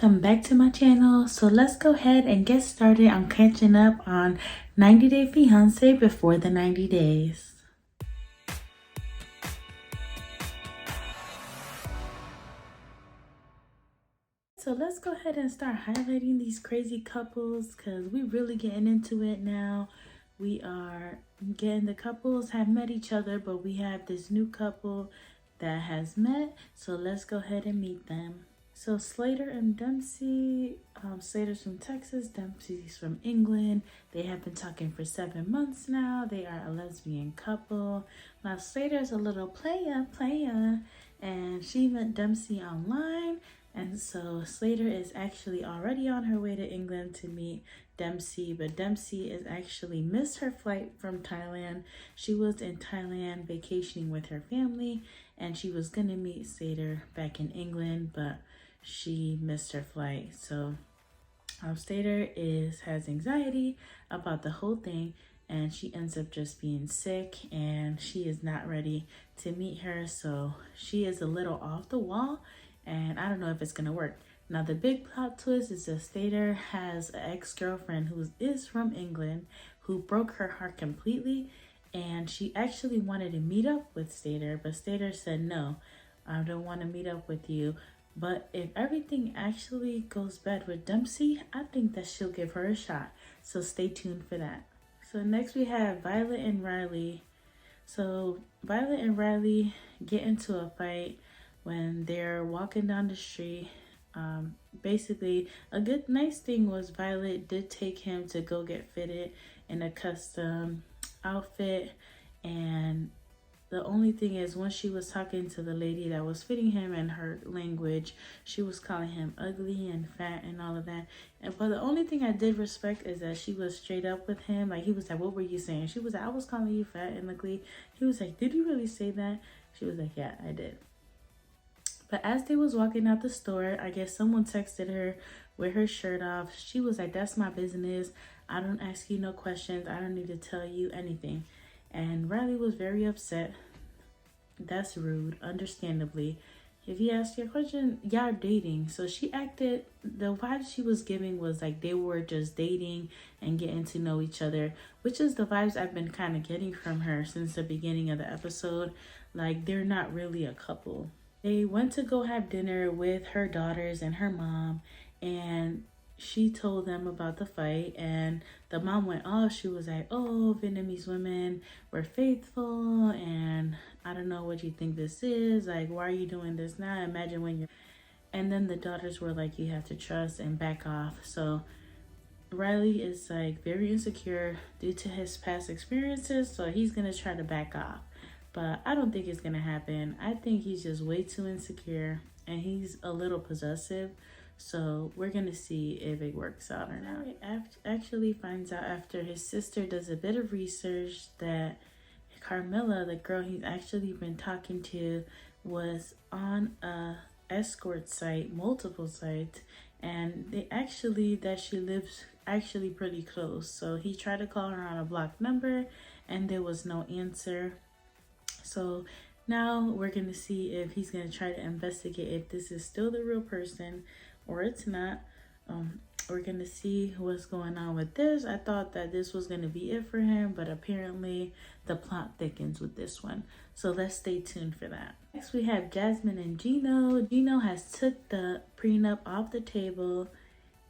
welcome back to my channel. So let's go ahead and get started on catching up on 90 Day Fiancé before the 90 days. So let's go ahead and start highlighting these crazy couples because we're really getting into it now. We are getting the couples have met each other, but we have this new couple that has met. So let's go ahead and meet them. So Slater and Dempsey, Slater's from Texas, Dempsey's from England. They have been talking for 7 months now. They are a lesbian couple. Now Slater's a little player, and she met Dempsey online. And so Slater is actually already on her way to England to meet Dempsey, but Dempsey is actually missed her flight from Thailand. She was in Thailand vacationing with her family, and she was gonna meet Slater back in England, but she missed her flight. So Slater has anxiety about the whole thing, and she ends up just being sick, and she is not ready to meet her. So she is a little off the wall, and I don't know if it's gonna work. Now the big plot twist is that Slater has an ex-girlfriend who is from England who broke her heart completely, and she actually wanted to meet up with Slater, but Slater said, no, I don't want to meet up with you. But if everything actually goes bad with Dempsey, I think that she'll give her a shot. So stay tuned for that. So next we have Violet and Riley. So Violet and Riley get into a fight when they're walking down the street. Basically, a nice thing was Violet did take him to go get fitted in a custom outfit, and the only thing is when she was talking to the lady that was fitting him in her language, she was calling him ugly and fat and all of that. But the only thing I did respect is that she was straight up with him. Like, he was like, what were you saying? She was like, I was calling you fat and ugly. He was like, did you really say that? She was like, yeah, I did. But as they was walking out the store, I guess someone texted her with her shirt off. She was like, that's my business. I don't ask you no questions. I don't need to tell you anything. And Riley was very upset. That's rude, understandably. If he asked you a question, y'all dating. So she acted, the vibe she was giving was like they were just dating and getting to know each other, which is the vibes I've been kind of getting from her since the beginning of the episode. Like, they're not really a couple. They went to go have dinner with her daughters and her mom, and she told them about the fight, and the mom went off. She was like, oh, Vietnamese women were faithful, and I don't know what you think this is. Like, why are you doing this now? Imagine when you're... And then the daughters were like, you have to trust and back off. So Riley is like very insecure due to his past experiences, so he's gonna try to back off. But I don't think it's gonna happen. I think he's just way too insecure, and he's a little possessive. So we're gonna see if it works out or not. He actually finds out after his sister does a bit of research that Carmilla, the girl he's actually been talking to, was on a escort site, multiple sites, and she lives actually pretty close. So he tried to call her on a blocked number, and there was no answer. So now we're going to see if he's going to try to investigate if this is still the real person or it's not. We're going to see what's going on with this. I thought that this was going to be it for him, but apparently the plot thickens with this one. So let's stay tuned for that. Next we have Jasmine and Gino. Gino has took the prenup off the table,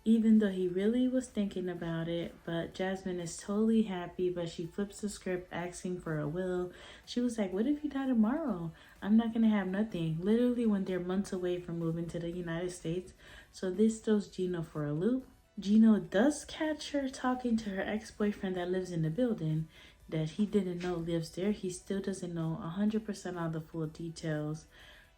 even though he really was thinking about it. But Jasmine is totally happy, but she flips the script asking for a will. She was like, what if you die tomorrow? I'm not gonna have nothing. Literally when they're months away from moving to the United States. So this throws Gino for a loop. Gino does catch her talking to her ex-boyfriend that lives in the building that he didn't know lives there. He still doesn't know 100% all the full details,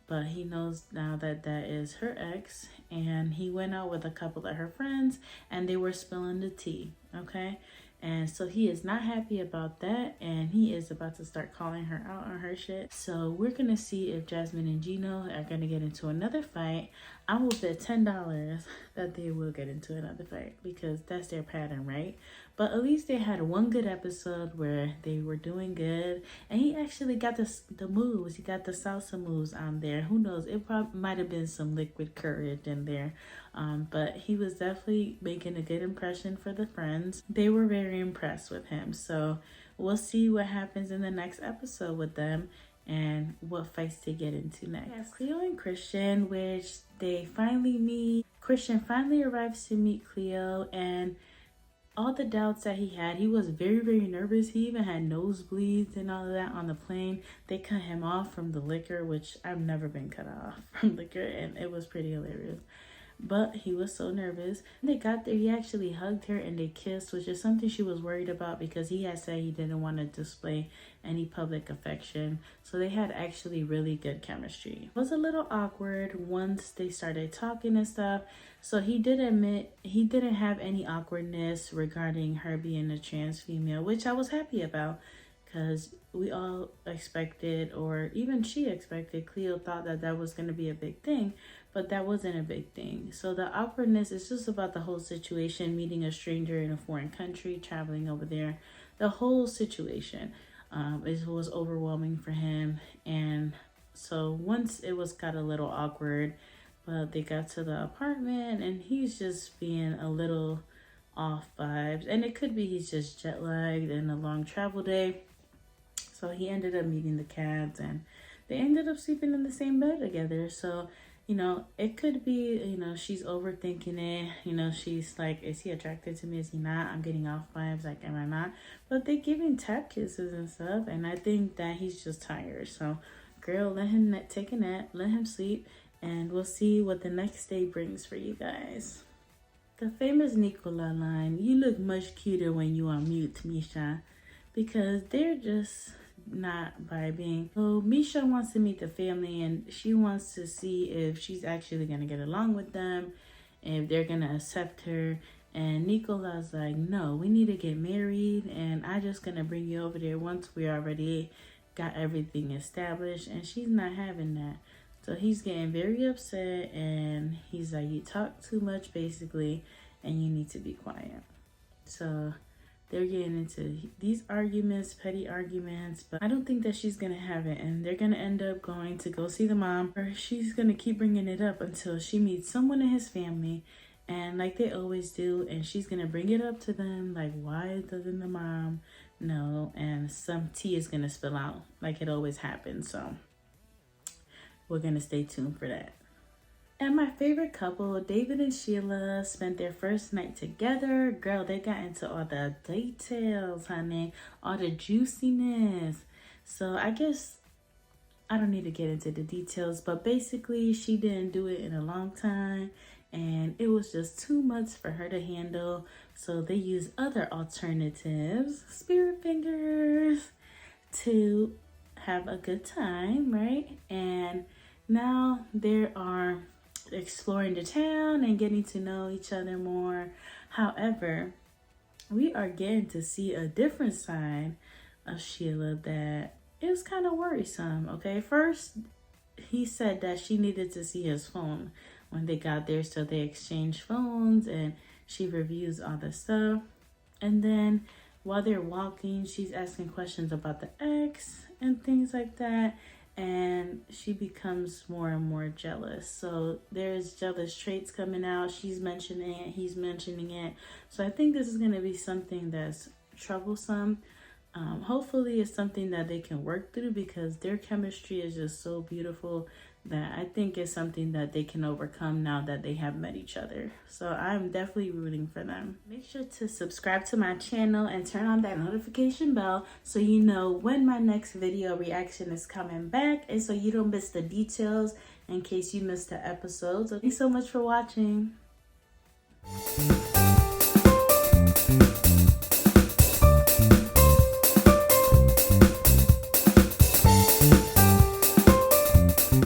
but he knows now that that is her ex, and he went out with a couple of her friends and they were spilling the tea, okay? And so he is not happy about that, and he is about to start calling her out on her shit. So we're gonna see if Jasmine and Gino are gonna get into another fight. I will bet $10 that they will get into another fight because that's their pattern, right? But at least they had one good episode where they were doing good, and he actually got the moves. He got the salsa moves on there. Who knows? It probably might have been some liquid courage in there. But he was definitely making a good impression for the friends. They were very impressed with him. So we'll see what happens in the next episode with them and what fights they get into next. Yeah, Cleo and Christian, which they finally meet. Christian finally arrives to meet Cleo, and all the doubts that he was very nervous. He even had nosebleeds and all of that on the plane. They cut him off from the liquor, which I've never been cut off from liquor, and it was pretty hilarious. But he was so nervous. They got there, he actually hugged her and they kissed, which is something she was worried about because he had said he didn't want to display any public affection. So they had actually really good chemistry. It was a little awkward once they started talking and stuff. So he did admit he didn't have any awkwardness regarding her being a trans female, which I was happy about, because we all expected, or even she expected, Cleo thought that that was going to be a big thing, but that wasn't a big thing. So the awkwardness is just about the whole situation, meeting a stranger in a foreign country, traveling over there. The whole situation was overwhelming for him. And so once it got a little awkward, but they got to the apartment and he's just being a little off vibes. And it could be he's just jet lagged and a long travel day. So he ended up meeting the cats and they ended up sleeping in the same bed together. So, you know, it could be, you know, she's overthinking it. You know, she's like, is he attracted to me? Is he not? I'm getting off vibes. Like, am I not? But they giving tap kisses and stuff. And I think that he's just tired. So, girl, let him take a nap. Let him sleep. And we'll see what the next day brings for you guys. The famous Nicola line, you look much cuter when you on mute, Misha. Because they're just not vibing. So Misha wants to meet the family and she wants to see if she's actually going to get along with them, if they're going to accept her. And Nicola's like, no, we need to get married and I'm just going to bring you over there once we already got everything established. And she's not having that. So he's getting very upset and he's like, you talk too much basically and you need to be quiet. So they're getting into these arguments, petty arguments, but I don't think that she's going to have it. And they're going to end up going to go see the mom, or she's going to keep bringing it up until she meets someone in his family. And like they always do, and she's going to bring it up to them, like, why doesn't the mom know? And some tea is going to spill out like it always happens. So we're going to stay tuned for that. And my favorite couple, David and Sheila, spent their first night together. Girl, they got into all the details, honey. All the juiciness. So I guess I don't need to get into the details. But basically, she didn't do it in a long time. And it was just too much for her to handle. So they used other alternatives, spirit fingers, to have a good time, right? And now they are exploring the town and getting to know each other more. However, we are getting to see a different side of Sheila that is kind of worrisome. Okay, first he said that she needed to see his phone when they got there, so they exchanged phones and she reviews all the stuff. And then while they're walking, she's asking questions about the ex and things like that. And she becomes more and more jealous. So there's jealous traits coming out. She's mentioning it. He's mentioning it. So I think this is going to be something that's troublesome. Hopefully it's something that they can work through because their chemistry is just so beautiful that I think it's something that they can overcome now that they have met each other. So I'm definitely rooting for them. Make sure to subscribe to my channel and turn on that notification bell so you know when my next video reaction is coming back and so you don't miss the details in case you missed the episodes. Thanks so much for watching.